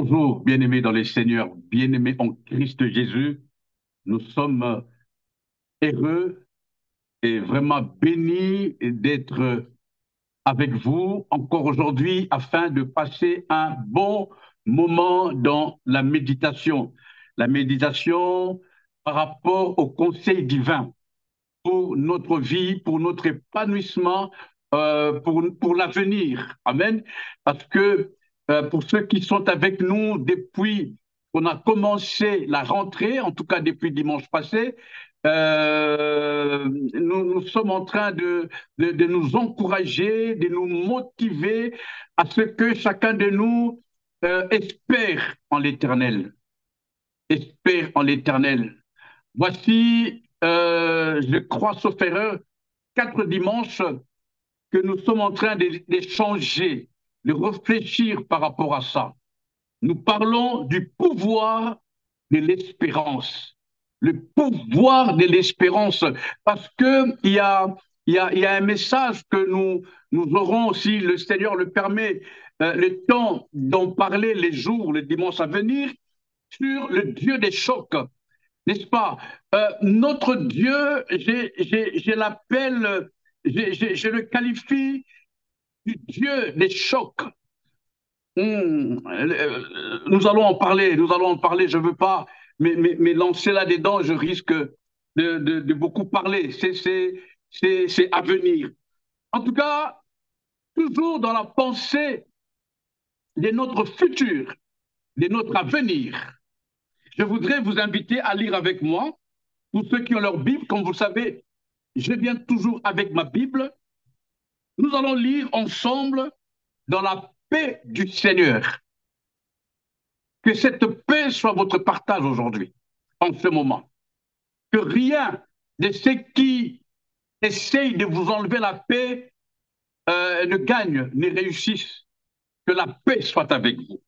Bonjour, bien-aimés dans les Seigneurs, bien-aimés en Christ Jésus. Nous sommes heureux et vraiment bénis d'être avec vous encore aujourd'hui afin de passer un bon moment dans la méditation. La méditation par rapport au conseil divin pour notre vie, pour notre épanouissement, pour l'avenir. Amen. Parce que pour ceux qui sont avec nous depuis qu'on a commencé la rentrée, en tout cas depuis dimanche passé, nous sommes en train de nous encourager, de nous motiver à ce que chacun de nous espère en l'Éternel. Espère en l'Éternel. Voici, je crois, sauf erreur, 4 dimanches que nous sommes en train d'échanger, de réfléchir par rapport à ça. Nous parlons du pouvoir de l'espérance. Le pouvoir de l'espérance, parce que il y a un message que nous aurons, si le Seigneur le permet, le temps d'en parler les jours, les dimanches à venir, sur le Dieu des chocs, n'est-ce pas? Notre Dieu, je l'appelle, je le qualifie du Dieu des chocs. Nous allons en parler, nous allons en parler. Je ne veux pas me lancer là-dedans, je risque de beaucoup parler. C'est à venir. En tout cas, toujours dans la pensée de notre futur, de notre avenir, je voudrais vous inviter à lire avec moi. Pour ceux qui ont leur Bible, comme vous le savez, je viens toujours avec ma Bible. Nous allons lire ensemble dans la paix du Seigneur. Que cette paix soit votre partage aujourd'hui, en ce moment. Que rien de ce qui essaye de vous enlever la paix ne gagne, ne réussisse. Que la paix soit avec vous.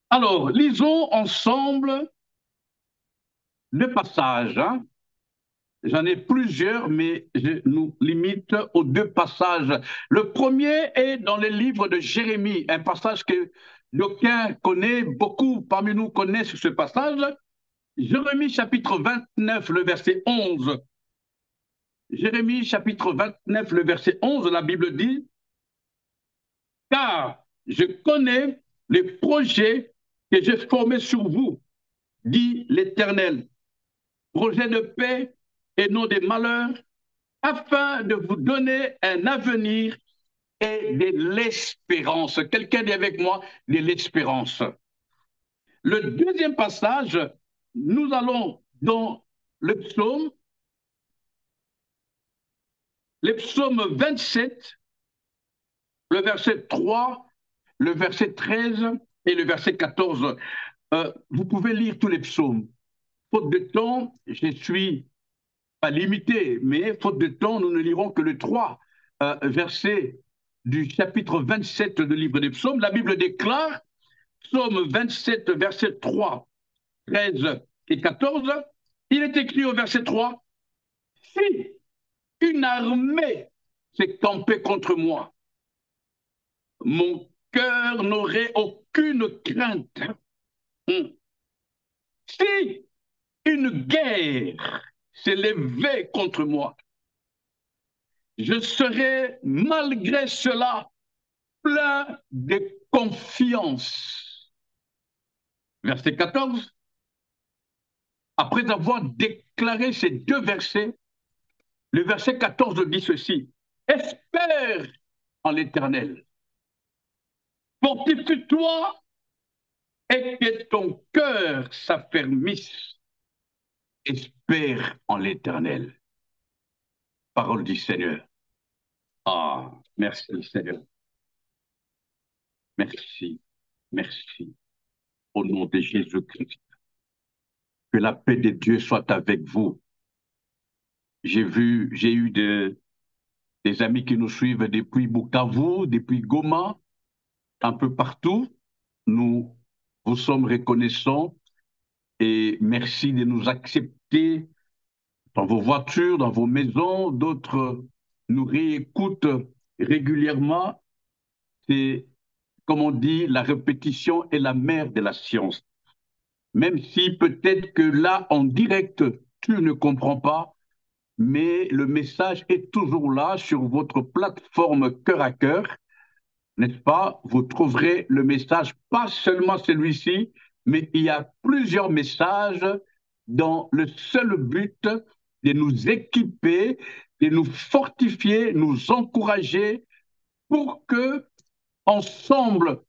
Alors, lisons ensemble le passage. Hein. J'en ai plusieurs, mais je nous limite aux 2 passages. Le premier est dans le livre de Jérémie, un passage que d'aucuns connaissent, beaucoup parmi nous connaissent ce passage. Jérémie chapitre 29, le verset 11. Jérémie chapitre 29, le verset 11, la Bible dit, car je connais les projets que j'ai formés sur vous, dit l'Éternel, projets de paix et non de malheur, afin de vous donner un avenir et de l'espérance. Quelqu'un dit avec moi, de l'espérance. Le deuxième passage, nous allons dans le psaume 27, le verset 3, le verset 13 et le verset 14. Vous pouvez lire tous les psaumes. Faute de temps, je suis pas limité, mais faute de temps, nous ne lirons que le 3 verset du chapitre 27 du livre des psaumes. La Bible déclare, psaume 27, verset 3, 13 et 14, il est écrit au verset 3, si une armée s'est campée contre moi, mon cœur n'aurait aucune crainte. Si une guerre s'élevait contre moi, je serai malgré cela plein de confiance. Verset 14. Après avoir déclaré ces 2 versets, le verset 14 dit ceci. Espère en l'Éternel. Fortifie-toi et que ton cœur s'affermisse. Espère en l'Éternel. Parole du Seigneur. Ah, merci Seigneur. Merci, merci. Au nom de Jésus-Christ. Que la paix de Dieu soit avec vous. J'ai eu des amis qui nous suivent depuis Bukavu, depuis Goma, un peu partout. Nous vous sommes reconnaissants et merci de nous accepter dans vos voitures, dans vos maisons. D'autres nous réécoutent régulièrement. C'est comme on dit, la répétition est la mère de la science. Même si peut-être que là, en direct, tu ne comprends pas, mais le message est toujours là sur votre plateforme cœur à cœur, n'est-ce pas? Vous trouverez le message, pas seulement celui-ci, mais il y a plusieurs messages dans le seul but de nous équiper, de nous fortifier, nous encourager pour que, ensemble,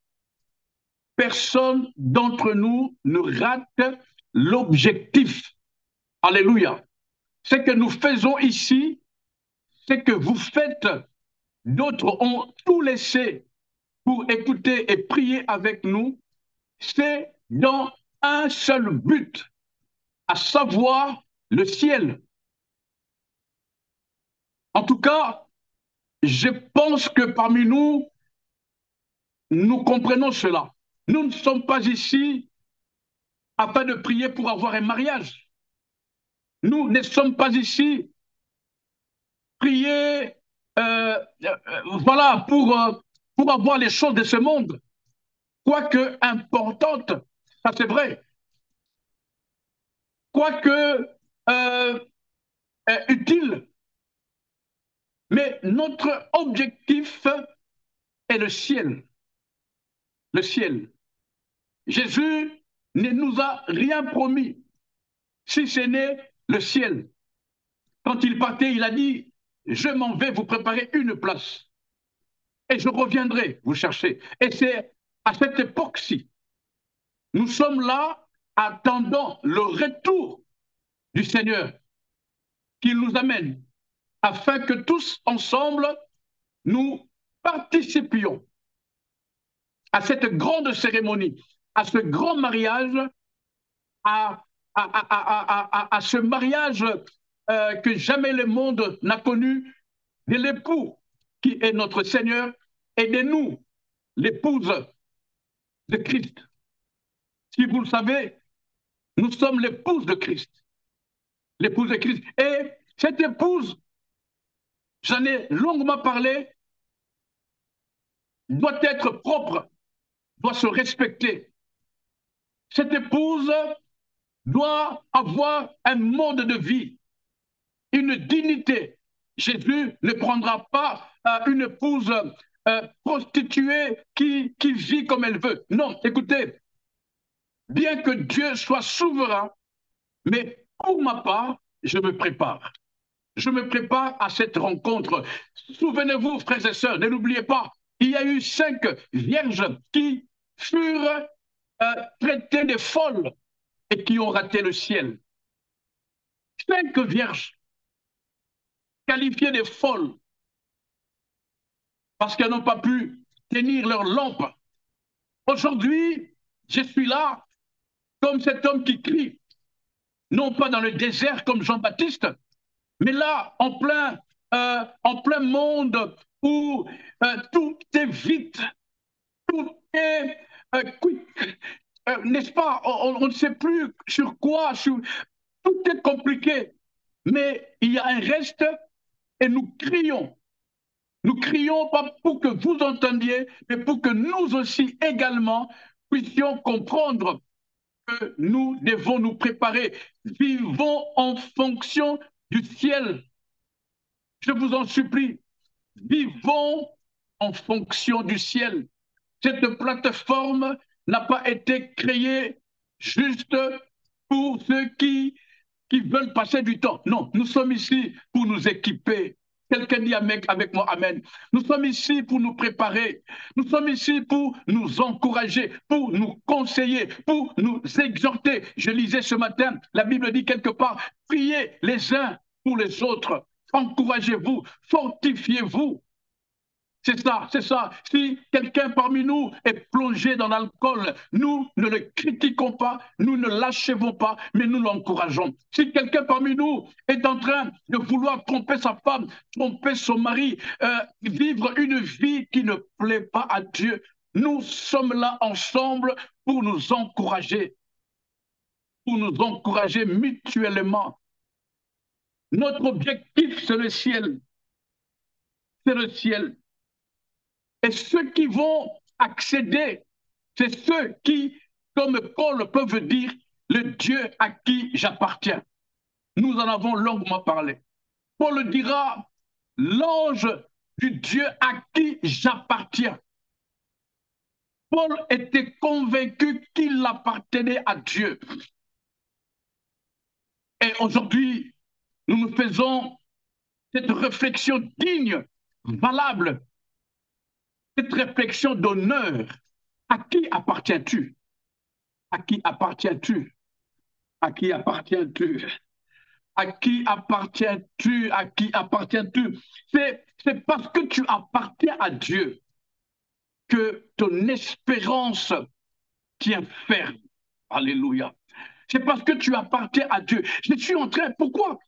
personne d'entre nous ne rate l'objectif. Alléluia. Ce que nous faisons ici, ce que vous faites, d'autres ont tout laissé pour écouter et prier avec nous, c'est dans un seul but, à savoir le ciel. En tout cas, je pense que parmi nous, nous comprenons cela. Nous ne sommes pas ici afin de prier pour avoir un mariage. Nous ne sommes pas ici prier voilà, pour avoir les choses de ce monde. Quoique importantes, ça c'est vrai. Quoique utile. Mais notre objectif est le ciel. Le ciel. Jésus ne nous a rien promis, si ce n'est le ciel. Quand il partait, il a dit, je m'en vais vous préparer une place. Et je reviendrai vous chercher. Et c'est à cette époque-ci, nous sommes là attendant le retour du Seigneur qu'il nous amène, afin que tous ensemble, nous participions à cette grande cérémonie, à ce grand mariage, à, à ce mariage que jamais le monde n'a connu, de l'époux qui est notre Seigneur et de nous, l'épouse de Christ. Si vous le savez, nous sommes l'épouse de Christ. L'épouse de Christ. Et cette épouse, j'en ai longuement parlé, doit être propre, doit se respecter. Cette épouse doit avoir un mode de vie, une dignité. Jésus ne prendra pas une épouse prostituée qui vit comme elle veut. Non, écoutez, bien que Dieu soit souverain, mais pour ma part, je me prépare. Je me prépare à cette rencontre. Souvenez-vous, frères et sœurs, ne l'oubliez pas, il y a eu 5 vierges qui furent traitées de folles et qui ont raté le ciel. 5 vierges qualifiées de folles parce qu'elles n'ont pas pu tenir leur lampe. Aujourd'hui, je suis là comme cet homme qui crie, non pas dans le désert comme Jean-Baptiste, mais là, en plein monde où tout est vite, tout est quick, n'est-ce pas? On ne sait plus sur quoi, tout est compliqué. Mais il y a un reste et nous crions. Nous crions pas pour que vous entendiez, mais pour que nous aussi également puissions comprendre que nous devons nous préparer. Vivons en fonction du ciel. Je vous en supplie, vivons en fonction du ciel. Cette plateforme n'a pas été créée juste pour ceux qui veulent passer du temps. Non, nous sommes ici pour nous équiper. Quelqu'un dit avec moi, Amen. Nous sommes ici pour nous préparer. Nous sommes ici pour nous encourager, pour nous conseiller, pour nous exhorter. Je lisais ce matin, la Bible dit quelque part, priez les uns pour les autres. Encouragez-vous, fortifiez-vous. C'est ça, c'est ça. Si quelqu'un parmi nous est plongé dans l'alcool, nous ne le critiquons pas, nous ne l'achevons pas, mais nous l'encourageons. Si quelqu'un parmi nous est en train de vouloir tromper sa femme, tromper son mari, vivre une vie qui ne plaît pas à Dieu, nous sommes là ensemble pour nous encourager mutuellement. Notre objectif, c'est le ciel. C'est le ciel. Et ceux qui vont accéder. C'est ceux qui, comme Paul, peuvent dire, le Dieu à qui j'appartiens. Nous en avons longuement parlé. Paul dira, l'ange du Dieu à qui j'appartiens. Paul était convaincu qu'il appartenait à Dieu. Et aujourd'hui, nous nous faisons cette réflexion digne, valable, cette réflexion d'honneur. À qui appartiens-tu? À qui appartiens-tu? À qui appartiens-tu? À qui appartiens-tu? À qui appartiens-tu? C'est parce que tu appartiens à Dieu que ton espérance tient ferme. Alléluia. C'est parce que tu appartiens à Dieu. Je suis en train, pourquoi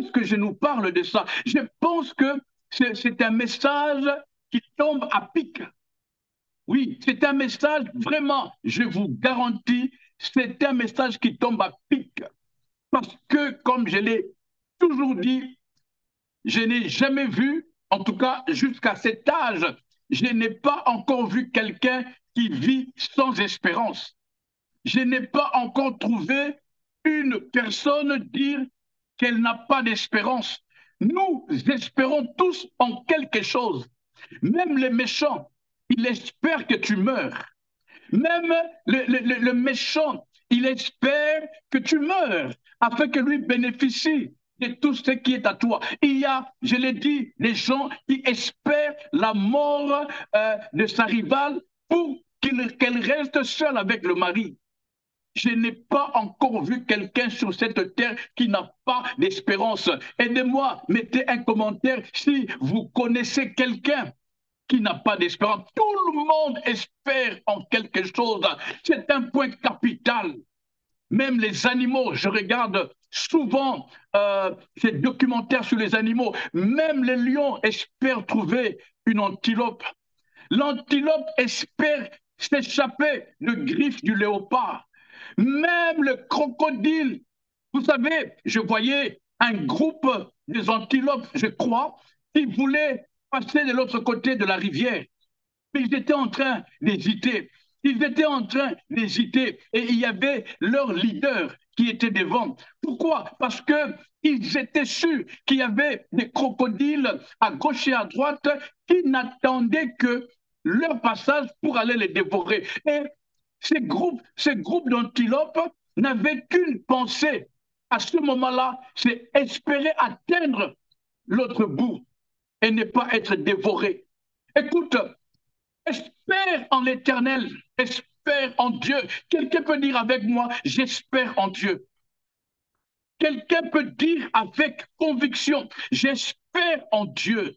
est-ce que je nous parle de ça? Je pense que c'est un message qui tombe à pic. Oui, c'est un message vraiment, je vous garantis, c'est un message qui tombe à pic. Parce que, comme je l'ai toujours dit, je n'ai jamais vu, en tout cas jusqu'à cet âge, je n'ai pas encore vu quelqu'un qui vit sans espérance. Je n'ai pas encore trouvé une personne dire qu'elle n'a pas d'espérance. Nous espérons tous en quelque chose. Même les méchants, ils espèrent que tu meurs. Même le méchant, il espère que tu meurs afin que lui bénéficie de tout ce qui est à toi. Il y a, je l'ai dit, des gens qui espèrent la mort de sa rivale pour qu'elle reste seule avec le mari. Je n'ai pas encore vu quelqu'un sur cette terre qui n'a pas d'espérance. Aidez-moi, mettez un commentaire si vous connaissez quelqu'un qui n'a pas d'espérance. Tout le monde espère en quelque chose. C'est un point capital. Même les animaux, je regarde souvent ces documentaires sur les animaux, même les lions espèrent trouver une antilope. L'antilope espère s'échapper de griffes du léopard. Même le crocodile, vous savez, je voyais un groupe des antilopes, je crois, qui voulaient passer de l'autre côté de la rivière. Mais ils étaient en train d'hésiter. Ils étaient en train d'hésiter. Et il y avait leur leader qui était devant. Pourquoi? Parce qu'ils étaient sûrs qu'il y avait des crocodiles à gauche et à droite qui n'attendaient que leur passage pour aller les dévorer. Et ces groupes d'antilopes n'avaient qu'une pensée à ce moment-là, c'est espérer atteindre l'autre bout et ne pas être dévoré. Écoute, espère en l'Éternel, espère en Dieu. Quelqu'un peut dire avec moi, j'espère en Dieu. Quelqu'un peut dire avec conviction, j'espère en Dieu.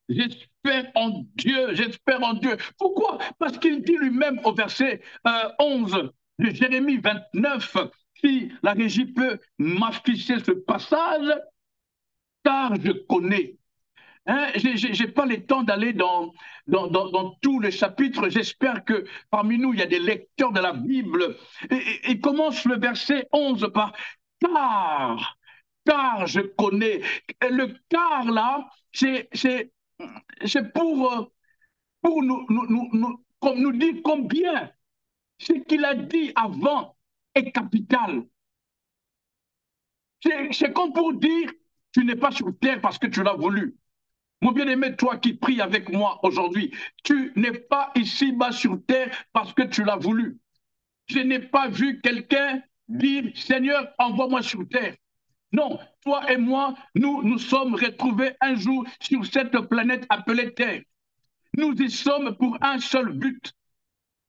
J'espère en Dieu, j'espère en Dieu. Pourquoi? Parce qu'il dit lui-même au verset 11 de Jérémie 29, si la régie peut m'afficher ce passage, car je connais. Hein, je n'ai pas le temps d'aller dans tous les chapitres. J'espère que parmi nous, il y a des lecteurs de la Bible. Et commence le verset 11 par car je connais. Le car là, c'est pour comme nous dire combien ce qu'il a dit avant est capital. C'est comme pour dire, tu n'es pas sur terre parce que tu l'as voulu. Mon bien-aimé, toi qui pries avec moi aujourd'hui, tu n'es pas ici-bas sur terre parce que tu l'as voulu. Je n'ai pas vu quelqu'un dire, Seigneur, envoie-moi sur terre. Non, toi et moi, nous sommes retrouvés un jour sur cette planète appelée Terre. Nous y sommes pour un seul but.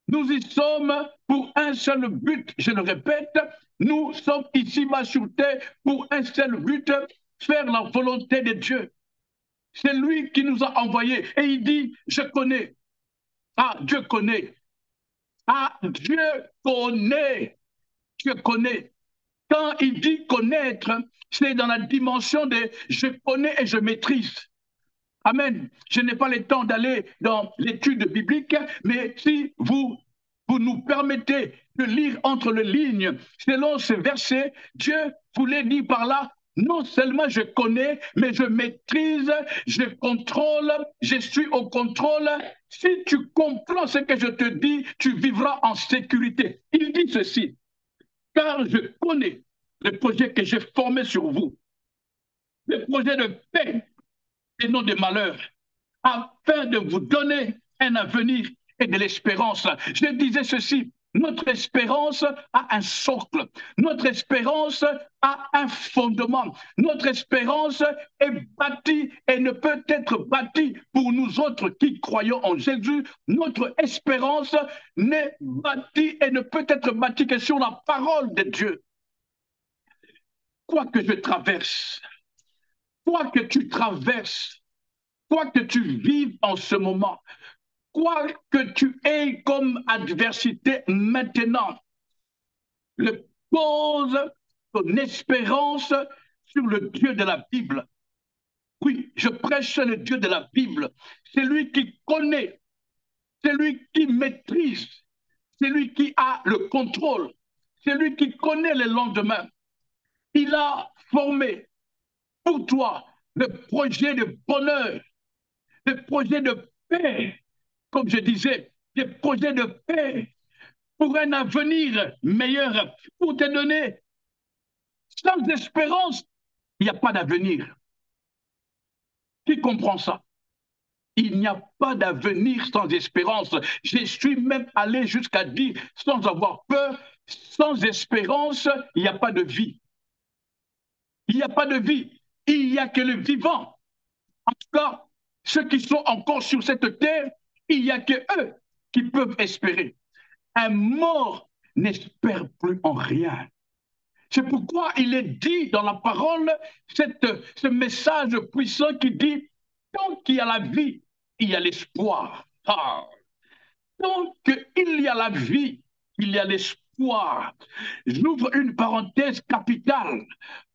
Nous y sommes pour un seul but. Je le répète, nous sommes ici-bas sur terre pour un seul but, faire la volonté de Dieu. C'est lui qui nous a envoyés. Et il dit, je connais. Ah, Dieu connaît. Ah, Dieu connaît. Dieu connaît. Quand il dit connaître, c'est dans la dimension de je connais et je maîtrise. Amen. Je n'ai pas le temps d'aller dans l'étude biblique, mais si vous nous permettez de lire entre les lignes, selon ce verset, Dieu voulait dire par là, Non seulement je connais, mais je maîtrise, je contrôle, je suis au contrôle. Si tu comprends ce que je te dis, tu vivras en sécurité. Il dit ceci, car je connais le projet que j'ai formé sur vous, le projet de paix et non de malheur, afin de vous donner un avenir et de l'espérance. Je disais ceci, notre espérance a un socle, notre espérance a un fondement, notre espérance est bâtie et ne peut être bâtie pour nous autres qui croyons en Jésus. Notre espérance n'est bâtie et ne peut être bâtie que sur la parole de Dieu. Quoi que je traverse, quoi que tu traverses, quoi que tu vives en ce moment, quoi que tu aies comme adversité maintenant, pose ton espérance sur le Dieu de la Bible. Oui, je prêche le Dieu de la Bible. C'est lui qui connaît, c'est lui qui maîtrise, c'est lui qui a le contrôle, c'est lui qui connaît le lendemain. Il a formé pour toi le projet de bonheur, le projet de paix, comme je disais, des projets de paix pour un avenir meilleur, pour te donner. Sans espérance, il n'y a pas d'avenir. Qui comprend ça? Il n'y a pas d'avenir sans espérance. Je suis même allé jusqu'à dire, sans avoir peur, sans espérance, il n'y a pas de vie. Il n'y a pas de vie. Il n'y a que le vivant. En tout cas, ceux qui sont encore sur cette terre, il n'y a que eux qui peuvent espérer. Un mort n'espère plus en rien. C'est pourquoi il est dit dans la parole, ce message puissant qui dit, tant qu'il y a la vie, il y a l'espoir. Ah. Tant qu'il y a la vie, il y a l'espoir. J'ouvre une parenthèse capitale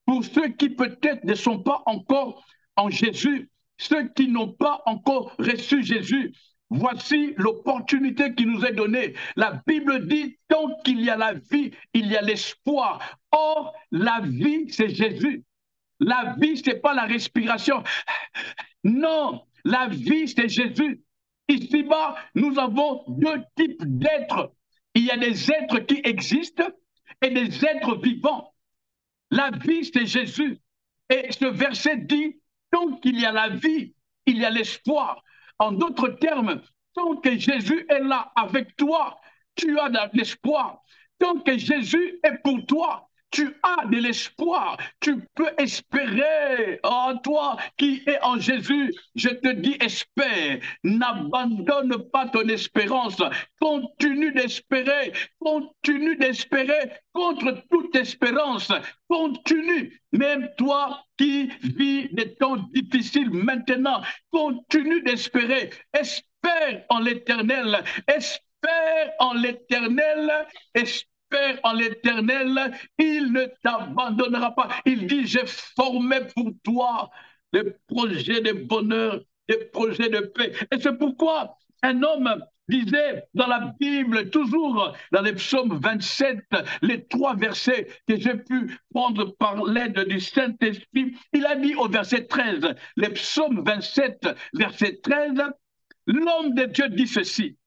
pour ceux qui peut-être ne sont pas encore en Jésus, ceux qui n'ont pas encore reçu Jésus. Voici l'opportunité qui nous est donnée. La Bible dit, tant qu'il y a la vie, il y a l'espoir. Or, la vie, c'est Jésus. La vie, ce n'est pas la respiration. Non, la vie, c'est Jésus. Ici-bas, nous avons deux types d'êtres. Il y a des êtres qui existent et des êtres vivants. La vie, c'est Jésus. Et ce verset dit, tant qu'il y a la vie, il y a l'espoir. En d'autres termes, tant que Jésus est là avec toi, tu as de l'espoir. Tant que Jésus est pour toi, tu as de l'espoir. Tu peux espérer. Oh, toi qui es en Jésus, je te dis espère. N'abandonne pas ton espérance. Continue d'espérer. Continue d'espérer contre toute espérance. Continue. Même toi qui vis des temps difficiles maintenant, continue d'espérer. Espère en l'Éternel. Espère en l'Éternel. Espère en l'Éternel. Il ne t'abandonnera pas. Il dit, j'ai formé pour toi des projets de bonheur, des projets de paix. Et c'est pourquoi un homme disait dans la Bible, toujours dans les psaumes 27, les 3 versets que j'ai pu prendre par l'aide du Saint-Esprit, il a dit au verset 13, les psaumes 27, verset 13, l'homme de Dieu dit ceci.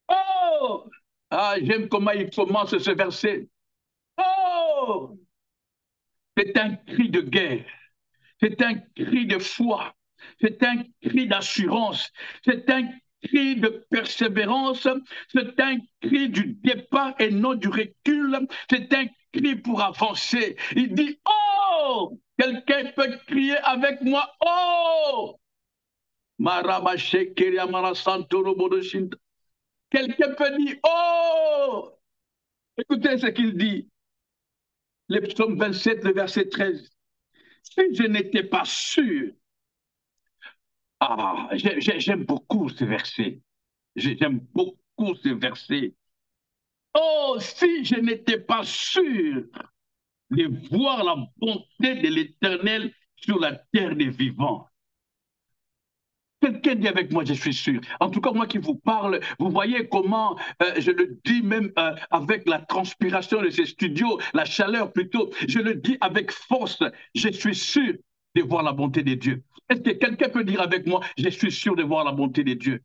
Oh! Ah, j'aime comment il commence ce verset. Oh! C'est un cri de guerre, c'est un cri de foi, c'est un cri d'assurance, c'est un cri de persévérance, c'est un cri du départ et non du recul, c'est un cri pour avancer. Il dit, oh, quelqu'un peut crier avec moi, oh, quelqu'un peut dire, oh, écoutez ce qu'il dit, le psaume 27, le verset 13, si je n'étais pas sûr. Ah, j'aime beaucoup ce verset. J'aime beaucoup ce verset. Oh, si je n'étais pas sûr de voir la bonté de l'Éternel sur la terre des vivants. Quelqu'un dit avec moi, je suis sûr. En tout cas, moi qui vous parle, vous voyez comment je le dis même avec la transpiration de ces studios, la chaleur plutôt, je le dis avec force, je suis sûr de voir la bonté de Dieu. Est-ce que quelqu'un peut dire avec moi, je suis sûr de voir la bonté de Dieu?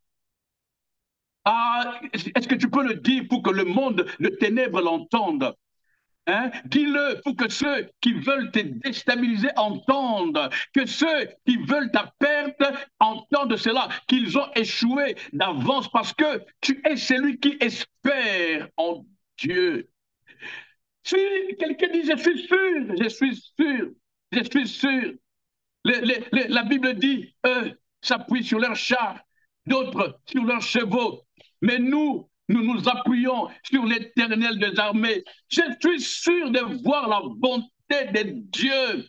Ah, est-ce que tu peux le dire pour que le monde de ténèbres l'entende? Hein? Dis-le pour que ceux qui veulent te déstabiliser entendent, que ceux qui veulent ta perte entendent cela, qu'ils ont échoué d'avance parce que tu es celui qui espère en Dieu. Si quelqu'un dit je suis sûr, je suis sûr, je suis sûr. La Bible dit, eux s'appuient sur leurs chars, d'autres sur leurs chevaux. Mais nous nous appuyons sur l'Éternel des armées. Je suis sûr de voir la bonté de Dieu.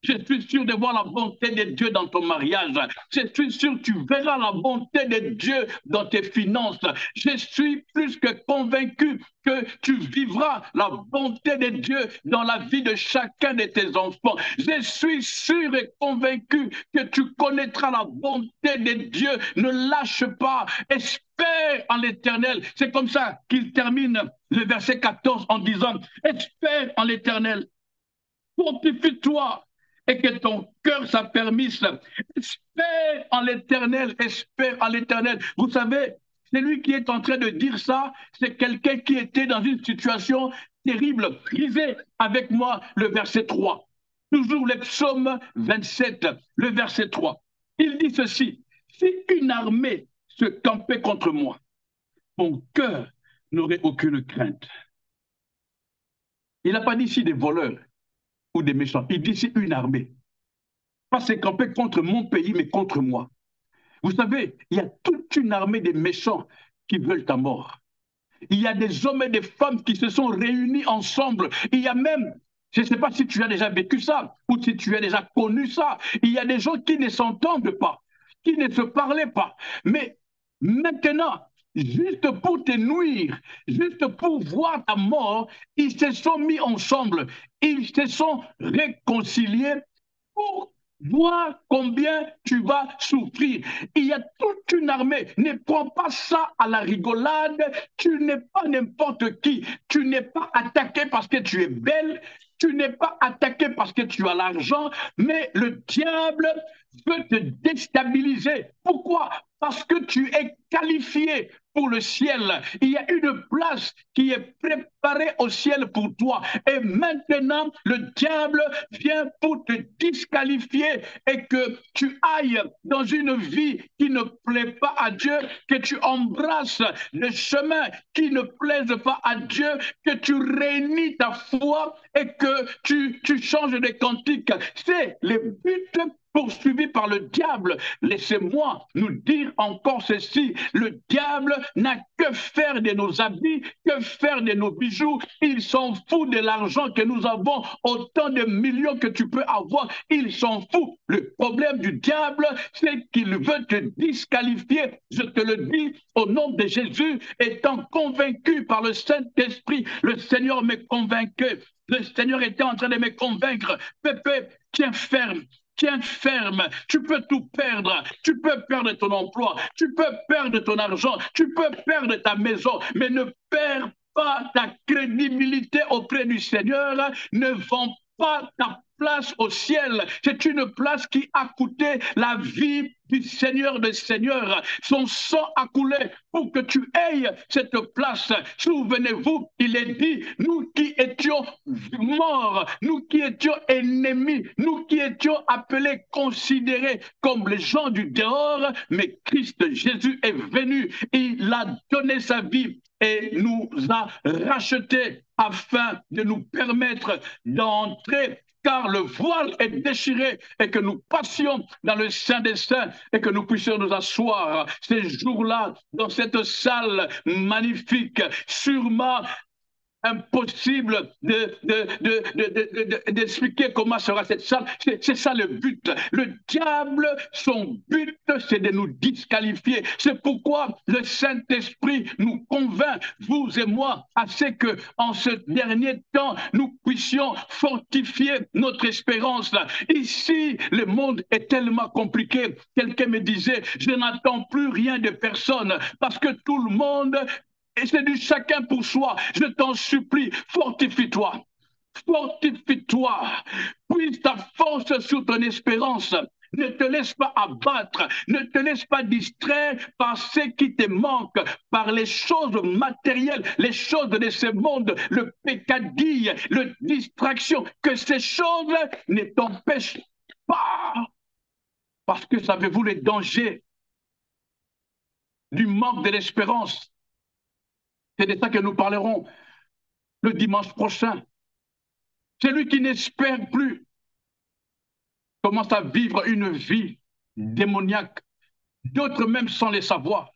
Je suis sûr de voir la bonté de Dieu dans ton mariage. Je suis sûr que tu verras la bonté de Dieu dans tes finances. Je suis plus que convaincu que tu vivras la bonté de Dieu dans la vie de chacun de tes enfants. Je suis sûr et convaincu que tu connaîtras la bonté de Dieu. Ne lâche pas. Espère en l'Éternel. C'est comme ça qu'il termine le verset 14 en disant, espère en l'Éternel. Fortifie-toi et que ton cœur s'affermisse. Espère en l'Éternel, espère en l'Éternel. Vous savez, celui qui est en train de dire ça, c'est quelqu'un qui était dans une situation terrible. Lisez avec moi le verset 3. Toujours le psaume 27, le verset 3. Il dit ceci, si une armée se campait contre moi, mon cœur n'aurait aucune crainte. Il n'a pas dit si des voleurs ou des méchants. Il dit c'est une armée. Pas se camper contre mon pays, mais contre moi. Vous savez, il y a toute une armée de méchants qui veulent ta mort. Il y a des hommes et des femmes qui se sont réunis ensemble. Il y a même, je ne sais pas si tu as déjà vécu ça ou si tu as déjà connu ça, il y a des gens qui ne s'entendent pas, qui ne se parlaient pas. Mais maintenant, juste pour te nuire, juste pour voir ta mort, ils se sont mis ensemble, ils se sont réconciliés pour voir combien tu vas souffrir. Il y a toute une armée. Ne prends pas ça à la rigolade. Tu n'es pas n'importe qui. Tu n'es pas attaqué parce que tu es belle. Tu n'es pas attaqué parce que tu as l'argent. Mais le diable veut te déstabiliser. Pourquoi? Parce que tu es qualifié pour le ciel. Il y a une place qui est préparée au ciel pour toi. Et maintenant, le diable vient pour te disqualifier et que tu ailles dans une vie qui ne plaît pas à Dieu, que tu embrasses le chemin qui ne plaise pas à Dieu, que tu réunis ta foi et que tu changes de cantique. C'est le but poursuivi par le diable. Laissez-moi nous dire encore ceci. Le diable n'a que faire de nos habits, que faire de nos bijoux. Il s'en fout de l'argent que nous avons, autant de millions que tu peux avoir. Il s'en fout. Le problème du diable, c'est qu'il veut te disqualifier. Je te le dis au nom de Jésus, étant convaincu par le Saint-Esprit. Le Seigneur me convainquait. Le Seigneur était en train de me convaincre. Pépé, tiens ferme. Tiens ferme, tu peux tout perdre, tu peux perdre ton emploi, tu peux perdre ton argent, tu peux perdre ta maison, mais ne perds pas ta crédibilité auprès du Seigneur, ne vends pas ta place au ciel. C'est une place qui a coûté la vie du Seigneur des Seigneurs. Son sang a coulé pour que tu aies cette place. Souvenez-vous, il est dit, nous qui étions morts, nous qui étions ennemis, nous qui étions appelés, considérés comme les gens du dehors, mais Christ Jésus est venu, il a donné sa vie et nous a rachetés afin de nous permettre d'entrer, car le voile est déchiré et que nous passions dans le Saint des Saints et que nous puissions nous asseoir ces jours-là dans cette salle magnifique. Sûrement, impossible d'expliquer comment sera cette salle. C'est ça le but. Le diable, son but, c'est de nous disqualifier. C'est pourquoi le Saint-Esprit nous convainc, vous et moi, à ce que, en ce dernier temps, nous puissions fortifier notre espérance. Ici, le monde est tellement compliqué. Quelqu'un me disait, je n'attends plus rien de personne parce que tout le monde, et c'est du chacun pour soi. Je t'en supplie, fortifie-toi. Fortifie-toi. Puise ta force sur ton espérance. Ne te laisse pas abattre, ne te laisse pas distraire par ce qui te manque, par les choses matérielles, les choses de ce monde, le pécadille, la distraction, que ces choses ne t'empêchent pas. Parce que savez-vous les dangers du manque de l'espérance? C'est de ça que nous parlerons le dimanche prochain. Celui qui n'espère plus commence à vivre une vie démoniaque, d'autres même sans les savoir.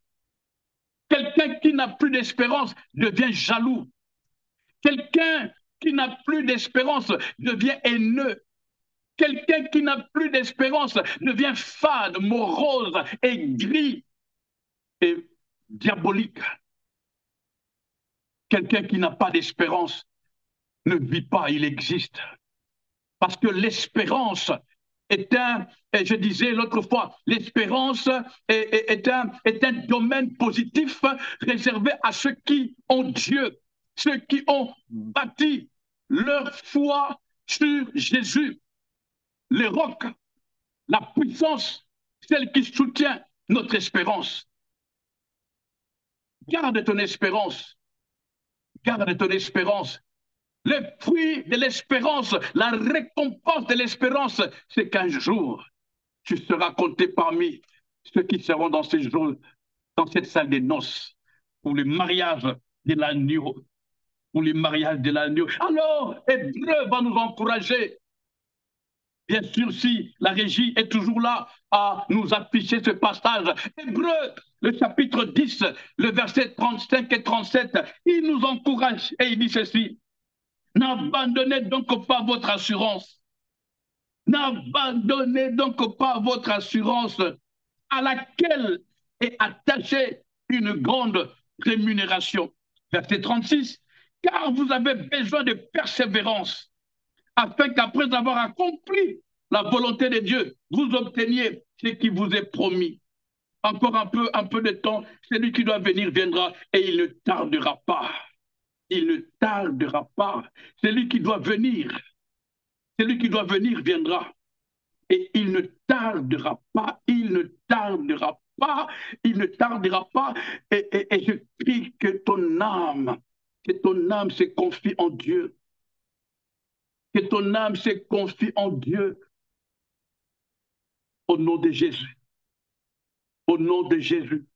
Quelqu'un qui n'a plus d'espérance devient jaloux. Quelqu'un qui n'a plus d'espérance devient haineux. Quelqu'un qui n'a plus d'espérance devient fade, morose, aigri et diabolique. Quelqu'un qui n'a pas d'espérance ne vit pas, il existe. Parce que l'espérance est je disais l'autre fois, l'espérance est un domaine positif réservé à ceux qui ont Dieu, ceux qui ont bâti leur foi sur Jésus, le roc, la puissance, celle qui soutient notre espérance. Garde ton espérance, garde ton espérance. Le fruit de l'espérance, la récompense de l'espérance, c'est qu'un jour, tu seras compté parmi ceux qui seront dans ces jours, dans cette salle des noces, pour le mariage de l'agneau, pour le mariage de l'agneau. Alors, Hébreu va nous encourager. Bien sûr, si la régie est toujours là à nous afficher ce passage. Hébreu, le chapitre 10, le verset 35 et 37, il nous encourage et il dit ceci. N'abandonnez donc pas votre assurance. N'abandonnez donc pas votre assurance à laquelle est attachée une grande rémunération. Verset 36. Car vous avez besoin de persévérance afin qu'après avoir accompli la volonté de Dieu, vous obteniez ce qui vous est promis. Encore un peu de temps, celui qui doit venir viendra et il ne tardera pas. Il ne tardera pas. Celui qui doit venir viendra. Et il ne tardera pas, il ne tardera pas, il ne tardera pas. Et je prie que ton âme se confie en Dieu. Que ton âme se confie en Dieu. Au nom de Jésus. Au nom de Jésus.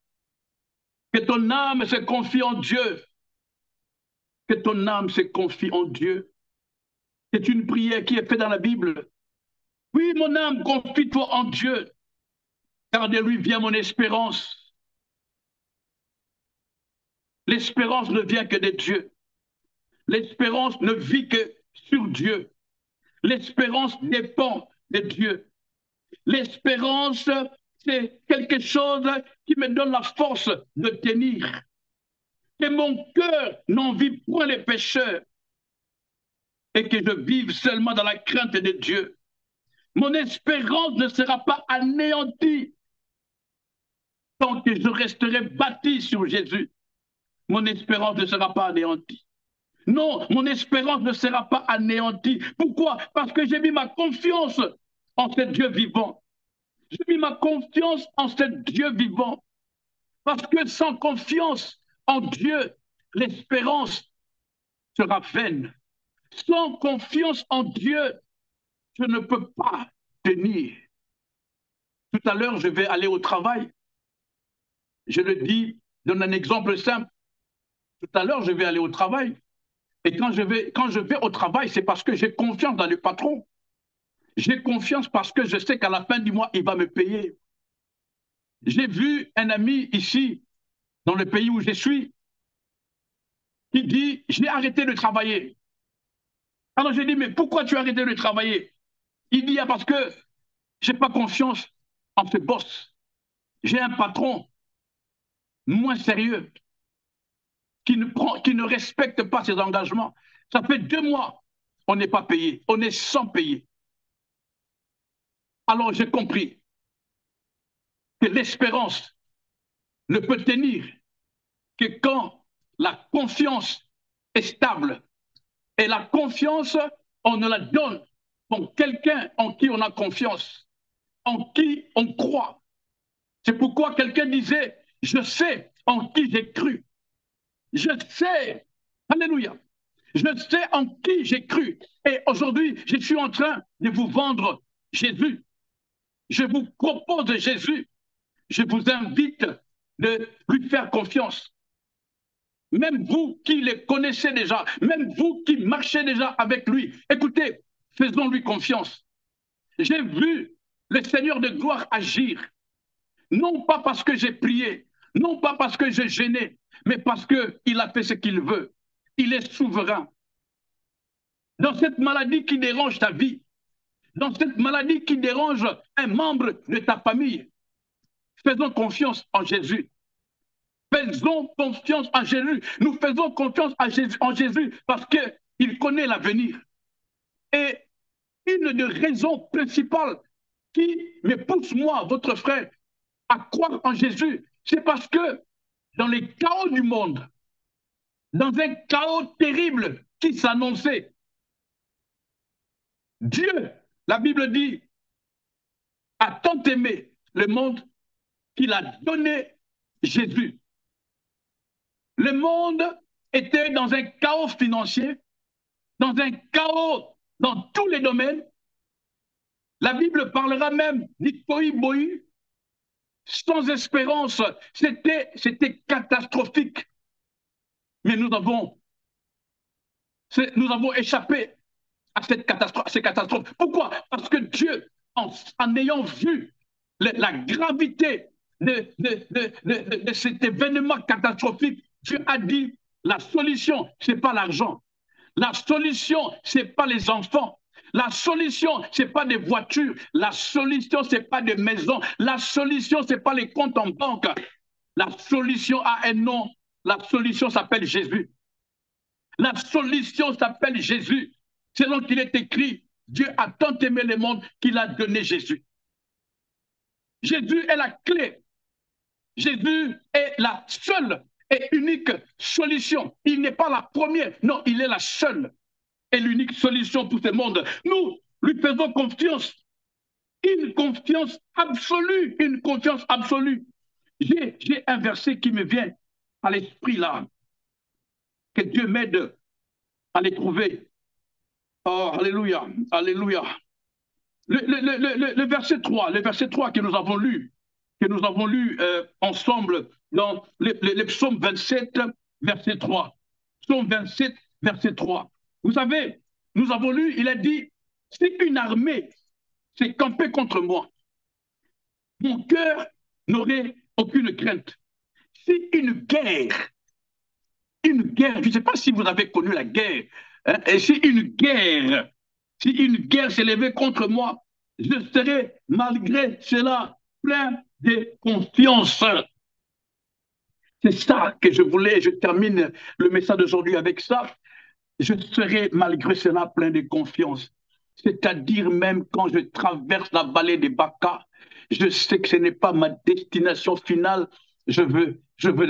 Que ton âme se confie en Dieu. Que ton âme se confie en Dieu. C'est une prière qui est faite dans la Bible. Oui, mon âme, confie-toi en Dieu, car de lui vient mon espérance. L'espérance ne vient que de Dieu. L'espérance ne vit que sur Dieu. L'espérance dépend de Dieu. L'espérance, c'est quelque chose qui me donne la force de tenir. Que mon cœur n'envie point les pécheurs et que je vive seulement dans la crainte de Dieu. Mon espérance ne sera pas anéantie tant que je resterai bâti sur Jésus. Mon espérance ne sera pas anéantie. Non, mon espérance ne sera pas anéantie. Pourquoi? Parce que j'ai mis ma confiance en ce Dieu vivant. J'ai mis ma confiance en ce Dieu vivant. Parce que sans confiance en Dieu, l'espérance sera vaine. Sans confiance en Dieu, je ne peux pas tenir. Tout à l'heure, je vais aller au travail. Je le dis, donne un exemple simple. Tout à l'heure, je vais aller au travail. Et quand je vais au travail, c'est parce que j'ai confiance dans le patron. J'ai confiance parce que je sais qu'à la fin du mois, il va me payer. J'ai vu un ami ici, dans le pays où je suis. qui dit, j'ai arrêté de travailler. Alors je dis, mais pourquoi tu as arrêté de travailler? Il dit, ah, parce que je n'ai pas confiance en ce boss. J'ai un patron moins sérieux qui ne respecte pas ses engagements. Ça fait 2 mois, on n'est pas payé, on est sans payer. Alors j'ai compris que l'espérance ne peut tenir que quand la confiance est stable. Et la confiance, on ne la donne pour quelqu'un en qui on a confiance, en qui on croit. C'est pourquoi quelqu'un disait, je sais en qui j'ai cru. Je sais, alléluia, je sais en qui j'ai cru. Et aujourd'hui, je suis en train de vous vendre Jésus. Je vous propose Jésus. Je vous invite de lui faire confiance. Même vous qui le connaissez déjà, même vous qui marchez déjà avec lui, écoutez, faisons-lui confiance. J'ai vu le Seigneur de gloire agir, non pas parce que j'ai prié, non pas parce que j'ai gêné, mais parce qu'il a fait ce qu'il veut. Il est souverain. Dans cette maladie qui dérange ta vie, dans cette maladie qui dérange un membre de ta famille, faisons confiance en Jésus. Faisons confiance en Jésus. Nous faisons confiance en Jésus parce qu'il connaît l'avenir. Et une des raisons principales qui me pousse, moi, votre frère, à croire en Jésus, c'est parce que dans les chaos du monde, dans un chaos terrible qui s'annonçait, Dieu, la Bible dit, a tant aimé le monde qu'il a donné Jésus. Le monde était dans un chaos financier, dans un chaos dans tous les domaines. La Bible parlera même d'Itoï-Boï, sans espérance. C'était catastrophique. Mais nous avons échappé à ces catastrophes. Pourquoi? Parce que Dieu, en ayant vu la gravité de cet événement catastrophique, Dieu a dit, la solution, ce n'est pas l'argent. La solution, ce n'est pas les enfants. La solution, ce n'est pas des voitures. La solution, ce n'est pas des maisons. La solution, ce n'est pas les comptes en banque. La solution a un nom. La solution s'appelle Jésus. La solution s'appelle Jésus. Selon qu'il est écrit, Dieu a tant aimé le monde qu'il a donné Jésus. Jésus est la clé. Jésus est la seule et unique solution. Il n'est pas la première, non, il est la seule et l'unique solution pour ce monde. Nous lui faisons confiance, une confiance absolue, une confiance absolue. J'ai un verset qui me vient à l'esprit là, que Dieu m'aide à les trouver. Oh, alléluia, alléluia. Le verset 3, le verset 3 que nous avons lu ensemble dans le psaume 27, verset 3. Psaume 27, verset 3. Vous savez, nous avons lu, il a dit, si une armée s'est campée contre moi, mon cœur n'aurait aucune crainte. Si une guerre, je ne sais pas si vous avez connu la guerre, hein, et si une guerre s'est levée contre moi, je serai malgré cela plein de confiance. C'est ça que je voulais, je termine le message d'aujourd'hui avec ça. Je serai malgré cela plein de confiance. C'est-à-dire même quand je traverse la vallée des Baca, je sais que ce n'est pas ma destination finale. Je veux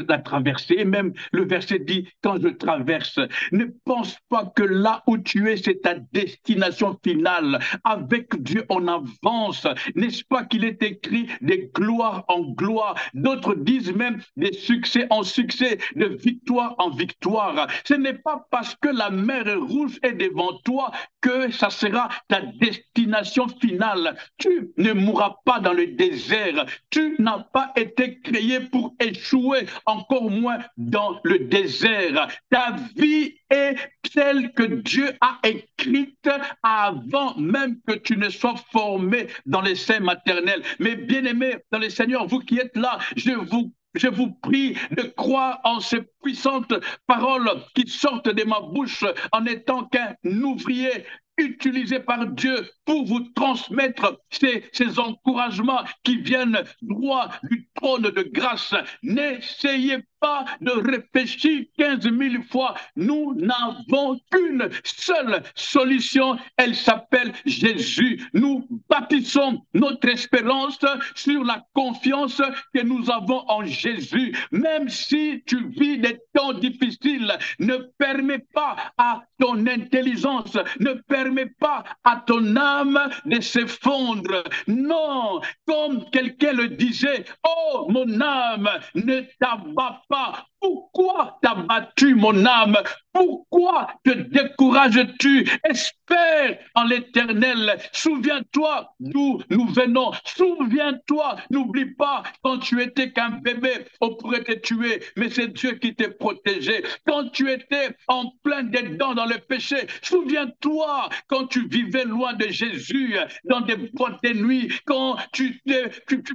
la traverser. Et même le verset dit, quand je traverse, ne pense pas que là où tu es, c'est ta destination finale. Avec Dieu, on avance. N'est-ce pas qu'il est écrit de gloire en gloire? D'autres disent même de succès en succès, de victoire en victoire. Ce n'est pas parce que la mer rouge est devant toi que ça sera ta destination finale. Tu ne mourras pas dans le désert. Tu n'as pas été créé pour échouer, encore moins dans le désert. Ta vie est celle que Dieu a écrite avant même que tu ne sois formé dans les seins maternels. Mais bien-aimés dans le Seigneur, vous qui êtes là, je vous je vous prie de croire en ces puissantes paroles qui sortent de ma bouche en étant qu'un ouvrier utilisé par Dieu pour vous transmettre ces encouragements qui viennent droit du trône de grâce. N'essayez pas de réfléchir 15 000 fois. Nous n'avons qu'une seule solution. Elle s'appelle Jésus. Nous bâtissons notre espérance sur la confiance que nous avons en Jésus. Même si tu vis des temps difficiles, ne permets pas à ton intelligence, ne permets pas à ton âme de s'effondrer. Non, comme quelqu'un le disait, oh mon âme, ne t'abats pas. Pourquoi t'as battu mon âme? Pourquoi te décourages-tu? Espère en l'Éternel. Souviens-toi d'où nous venons. Souviens-toi. N'oublie pas quand tu étais qu'un bébé, on pourrait te tuer, mais c'est Dieu qui t'a protégé. Quand tu étais en plein dedans dans le péché, souviens-toi quand tu vivais loin de Jésus, dans des boîtes de nuit, quand tu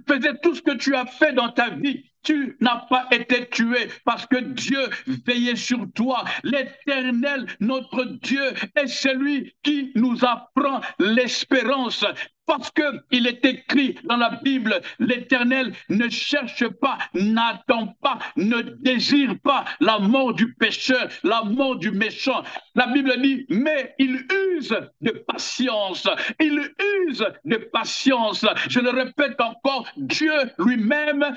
faisais tout ce que tu as fait dans ta vie. Tu n'as pas été tué parce que Dieu veillait sur toi. L'Éternel, notre Dieu, est celui qui nous apprend l'espérance. Parce qu'il est écrit dans la Bible, l'Éternel ne cherche pas, n'attend pas, ne désire pas la mort du pécheur, la mort du méchant. La Bible dit, mais il use de patience. Il use de patience. Je le répète encore, Dieu lui-même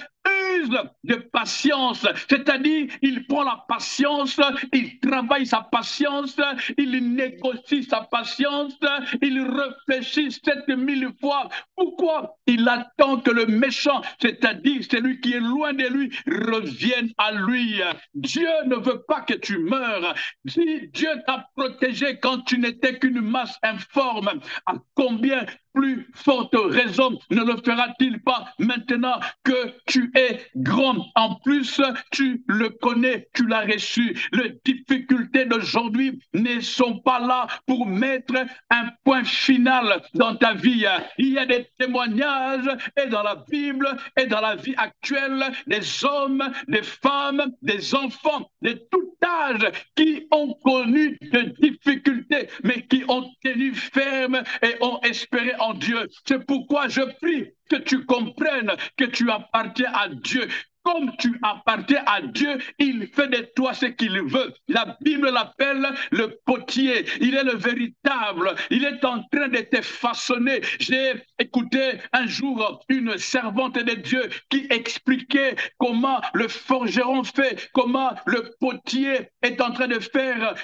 use de patience, c'est-à-dire il prend la patience, il travaille sa patience, il négocie sa patience, il réfléchit 7 000 fois. Pourquoi il attend que le méchant, c'est-à-dire celui qui est loin de lui, revienne à lui? Dieu ne veut pas que tu meurs. Si Dieu t'a protégé quand tu n'étais qu'une masse informe, à combien plus forte raison ne le fera-t-il pas maintenant que tu es grand? En plus, tu le connais, tu l'as reçu. Les difficultés d'aujourd'hui ne sont pas là pour mettre un point final dans ta vie. Il y a des témoignages et dans la Bible et dans la vie actuelle des hommes, des femmes, des enfants de tout âge qui ont connu de difficultés, mais qui ont tenu ferme et ont espéré en Dieu. C'est pourquoi je prie que tu comprennes que tu appartiens à Dieu. Comme tu appartiens à Dieu, il fait de toi ce qu'il veut. La Bible l'appelle le potier. Il est le véritable. Il est en train de te façonner. J'ai écouté un jour une servante de Dieu qui expliquait comment le forgeron fait, comment le potier est en train de faire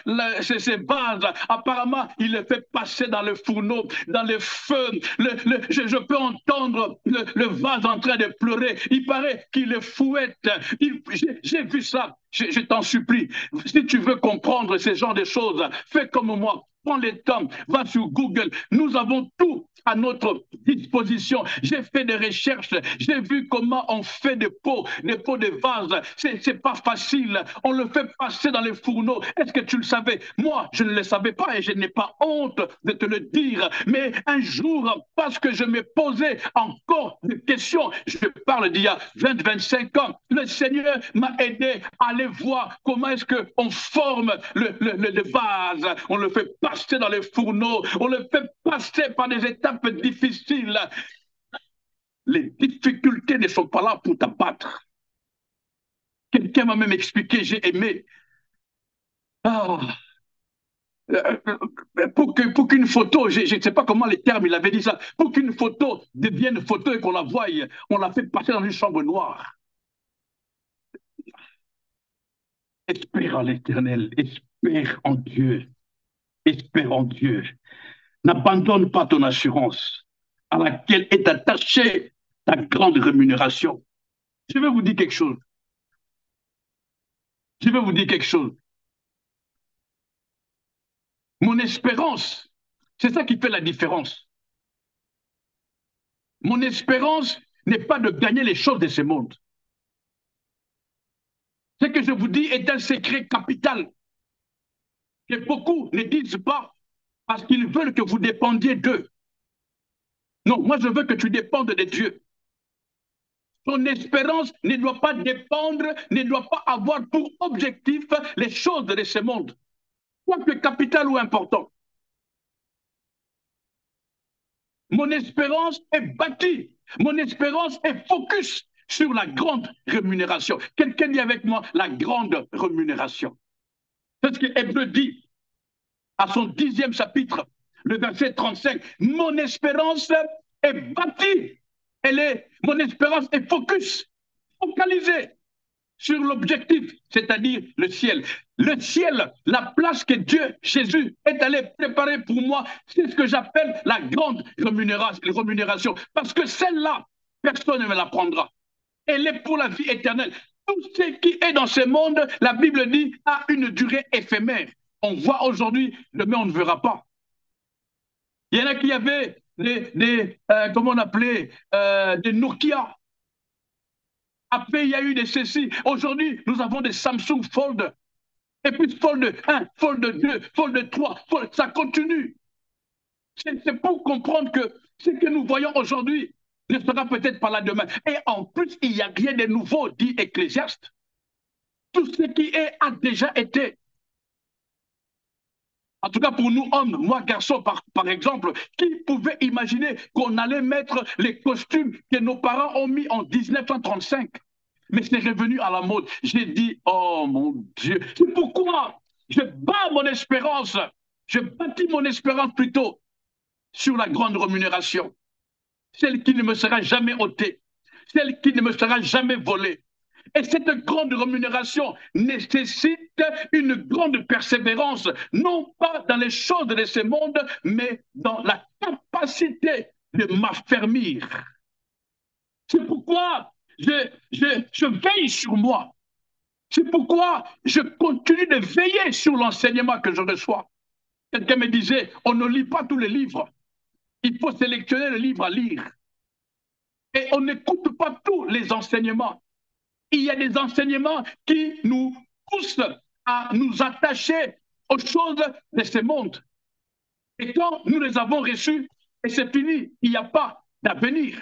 ses vases. Apparemment, il le fait passer dans le fourneau, dans le feu. Je peux entendre le vase en train de pleurer. Il paraît qu'il le fouette. J'ai vu ça. Je t'en supplie. Si tu veux comprendre ce genre de choses, fais comme moi. Prends le temps, va sur Google. Nous avons tout à notre disposition. J'ai fait des recherches. J'ai vu comment on fait des pots de vase. C'est pas facile. On le fait passer dans les fourneaux. Est-ce que tu le savais? Moi, je ne le savais pas et je n'ai pas honte de te le dire. Mais un jour, parce que je me posais encore des questions, je parle d'il y a 25 ans, le Seigneur m'a aidé à aller voir comment est-ce qu'on forme le vase. On le fait passer dans les fourneaux. On le fait passer par des étapes difficiles. Les difficultés ne sont pas là pour t'abattre. Quelqu'un m'a même expliqué, j'ai aimé. Ah, pour qu'une photo, je ne sais pas comment les termes, il avait dit ça, pour qu'une photo devienne photo et qu'on la voie, on la fait passer dans une chambre noire. Espère en l'Éternel, espère en Dieu, espère en Dieu. N'abandonne pas ton assurance à laquelle est attachée ta grande rémunération. Je vais vous dire quelque chose. Je vais vous dire quelque chose. Mon espérance, c'est ça qui fait la différence. Mon espérance n'est pas de gagner les choses de ce monde. Ce que je vous dis est un secret capital que beaucoup ne disent pas parce qu'ils veulent que vous dépendiez d'eux. Non, moi je veux que tu dépendes de Dieu. Ton espérance ne doit pas dépendre, ne doit pas avoir pour objectif les choses de ce monde, quoique capital ou important. Mon espérance est bâtie, mon espérance est focus sur la grande rémunération. Quelqu'un dit avec moi la grande rémunération. C'est ce que Hébreu dit à son 10e chapitre, le verset 35. Mon espérance est bâtie, mon espérance est focus, focalisée sur l'objectif, c'est-à-dire le ciel. Le ciel, la place que Dieu, Jésus, est allé préparer pour moi, c'est ce que j'appelle la grande rémunération. Parce que celle-là, personne ne me la prendra. Elle est pour la vie éternelle. Tout ce qui est dans ce monde, la Bible dit, a une durée éphémère. On voit aujourd'hui, demain on ne verra pas. Il y en a qui avaient comment on appelait, des Nokia. Après, il y a eu des ceci. Aujourd'hui, nous avons des Samsung Fold. Et puis Fold 1, Fold 2, Fold 3, ça continue. C'est pour comprendre que ce que nous voyons aujourd'hui ne sera peut-être pas là demain. Et en plus, il n'y a rien de nouveau, dit Ecclésiaste. Tout ce qui est a déjà été. En tout cas, pour nous, hommes, moi, garçon, par exemple, qui pouvait imaginer qu'on allait mettre les costumes que nos parents ont mis en 1935? Mais c'est revenu à la mode. J'ai dit, oh mon Dieu, c'est pourquoi je bats mon espérance, je bâtis mon espérance plutôt sur la grande rémunération, celle qui ne me sera jamais ôtée, celle qui ne me sera jamais volée. Et cette grande rémunération nécessite une grande persévérance, non pas dans les choses de ce monde, mais dans la capacité de m'affermir. C'est pourquoi je veille sur moi. C'est pourquoi je continue de veiller sur l'enseignement que je reçois. Quelqu'un me disait, on ne lit pas tous les livres. Il faut sélectionner le livre à lire. Et on n'écoute pas tous les enseignements. Il y a des enseignements qui nous poussent à nous attacher aux choses de ce monde. Et quand nous les avons reçus, et c'est fini, il n'y a pas d'avenir.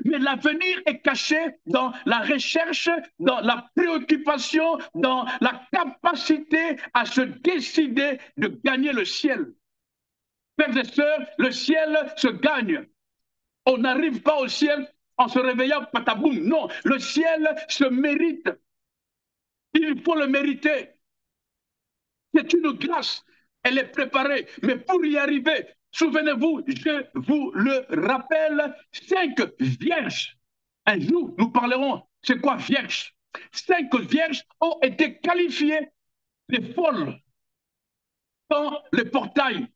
Mais l'avenir est caché dans la recherche, dans la préoccupation, dans la capacité à se décider de gagner le ciel. Frères et sœurs, le ciel se gagne. On n'arrive pas au ciel en se réveillant pataboum. Non, le ciel se mérite. Il faut le mériter. C'est une grâce. Elle est préparée. Mais pour y arriver, souvenez-vous, je vous le rappelle, 5 vierges. Un jour, nous parlerons, c'est quoi vierge? 5 vierges ont été qualifiées de folles quand le portail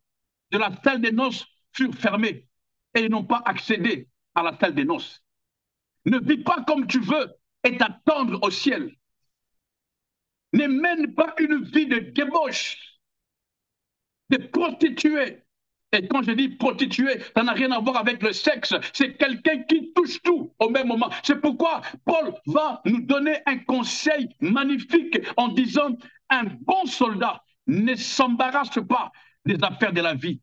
de la salle des noces furent fermés et ils n'ont pas accédé à la salle des noces. Ne vis pas comme tu veux et t'attendre au ciel. Ne mène pas une vie de débauche, de prostituée. Et quand je dis prostituée, ça n'a rien à voir avec le sexe. C'est quelqu'un qui touche tout au même moment. C'est pourquoi Paul va nous donner un conseil magnifique en disant, un bon soldat ne s'embarrasse pas des affaires de la vie.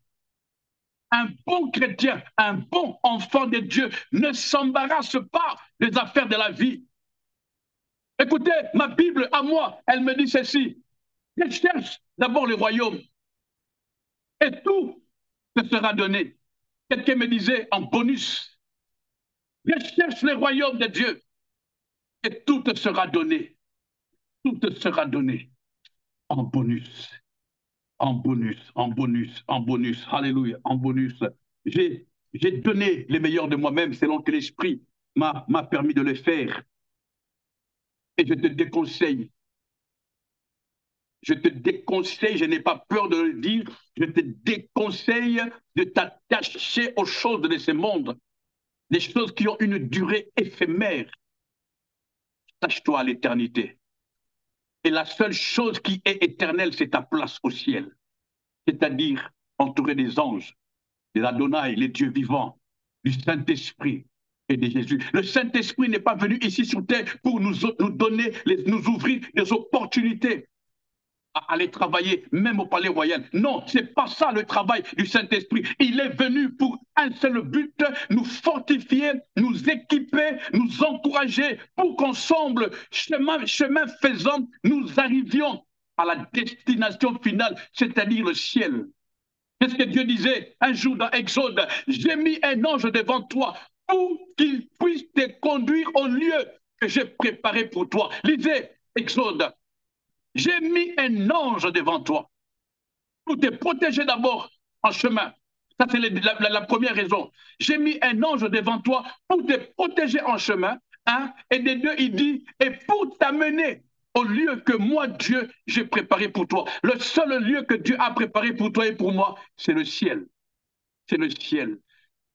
Un bon chrétien, un bon enfant de Dieu ne s'embarrasse pas des affaires de la vie. Écoutez, ma Bible à moi, elle me dit ceci. Je cherche d'abord le royaume et tout te sera donné. Quelqu'un me disait en bonus, je cherche le royaume de Dieu et tout te sera donné. Tout te sera donné en bonus, en bonus, en bonus, en bonus. Alléluia, en bonus. J'ai donné le meilleur de moi-même selon que l'Esprit m'a permis de le faire. Et je te déconseille. Je te déconseille, je n'ai pas peur de le dire, je te déconseille de t'attacher aux choses de ce monde, des choses qui ont une durée éphémère. Attache-toi à l'éternité. Et la seule chose qui est éternelle, c'est ta place au ciel. C'est-à-dire entouré des anges, des Adonai, les dieux vivants, du Saint-Esprit et de Jésus. Le Saint-Esprit n'est pas venu ici sur terre pour nous donner, nous ouvrir des opportunités à aller travailler, même au palais royal. Non, c'est pas ça le travail du Saint-Esprit. Il est venu pour un seul but, nous fortifier, nous équiper équiper, nous encourager pour qu'ensemble, chemin faisant, nous arrivions à la destination finale, c'est-à-dire le ciel. Qu'est-ce que Dieu disait un jour dans Exode? J'ai mis un ange devant toi pour qu'il puisse te conduire au lieu que j'ai préparé pour toi. Lisez Exode. J'ai mis un ange devant toi pour te protéger d'abord en chemin. Ça, c'est la première raison. J'ai mis un ange devant toi pour te protéger en chemin. Hein? Et des deux, il dit, et pour t'amener au lieu que moi, Dieu, j'ai préparé pour toi. Le seul lieu que Dieu a préparé pour toi et pour moi, c'est le ciel. C'est le ciel.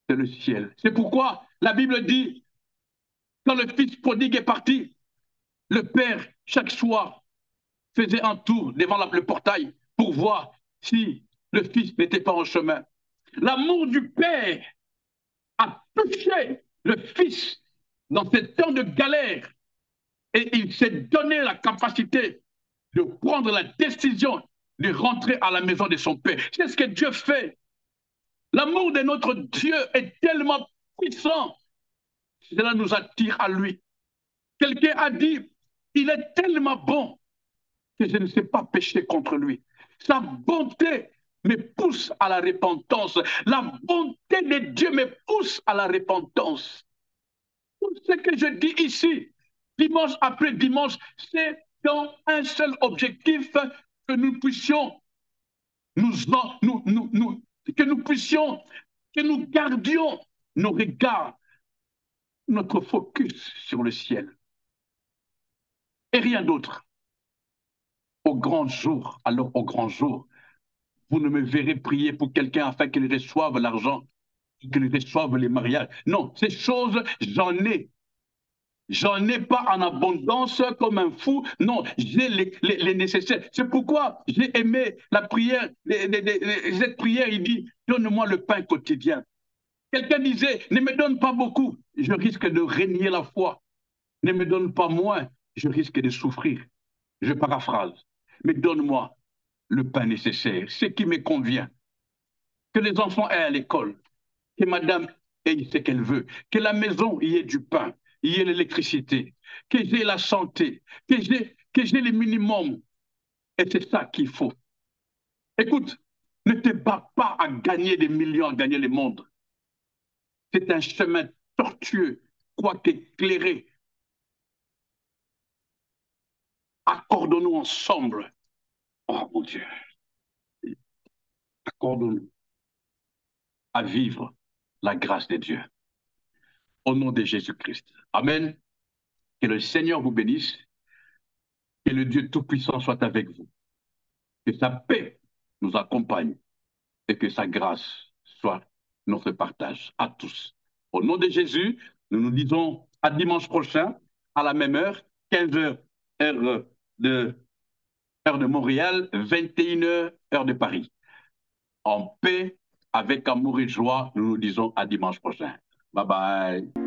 C'est le ciel. C'est pourquoi la Bible dit, quand le fils prodigue est parti, le père, chaque soir, faisait un tour devant le portail pour voir si le fils n'était pas en chemin. L'amour du père a touché le fils dans ce temps de galère et il s'est donné la capacité de prendre la décision de rentrer à la maison de son père. C'est ce que Dieu fait. L'amour de notre Dieu est tellement puissant, cela nous attire à lui. Quelqu'un a dit, il est tellement bon que je ne sais pas pécher contre lui. Sa bonté me pousse à la repentance. La bonté de Dieu me pousse à la repentance. Tout ce que je dis ici, dimanche après dimanche, c'est dans un seul objectif, que nous puissions que nous gardions nos regards, notre focus sur le ciel. Et rien d'autre. Au grand jour, alors au grand jour, vous ne me verrez prier pour quelqu'un afin qu'il reçoive l'argent, qu'il reçoive les mariages. Non, ces choses, j'en ai. J'en ai pas en abondance comme un fou. Non, j'ai les nécessaires. C'est pourquoi j'ai aimé la prière. Cette prière, il dit, donne-moi le pain quotidien. Quelqu'un disait, ne me donne pas beaucoup, je risque de régner la foi. Ne me donne pas moins, je risque de souffrir. Je paraphrase. Mais donne-moi le pain nécessaire, ce qui me convient. Que les enfants aient à l'école, que madame ait ce qu'elle veut, que la maison y ait du pain, y ait l'électricité, que j'ai la santé, que j'ai le minimum. Et c'est ça qu'il faut. Écoute, ne te bats pas à gagner des millions, à gagner le monde. C'est un chemin tortueux, quoique éclairé. Accordons-nous ensemble. Oh mon Dieu, accordons-nous à vivre la grâce de Dieu. Au nom de Jésus-Christ. Amen. Que le Seigneur vous bénisse. Que le Dieu Tout-Puissant soit avec vous. Que sa paix nous accompagne et que sa grâce soit notre partage à tous. Au nom de Jésus, nous nous disons à dimanche prochain, à la même heure, 15 h, heure de Montréal, 21 h, heure de Paris. En paix, avec amour et joie, nous nous disons à dimanche prochain. Bye bye.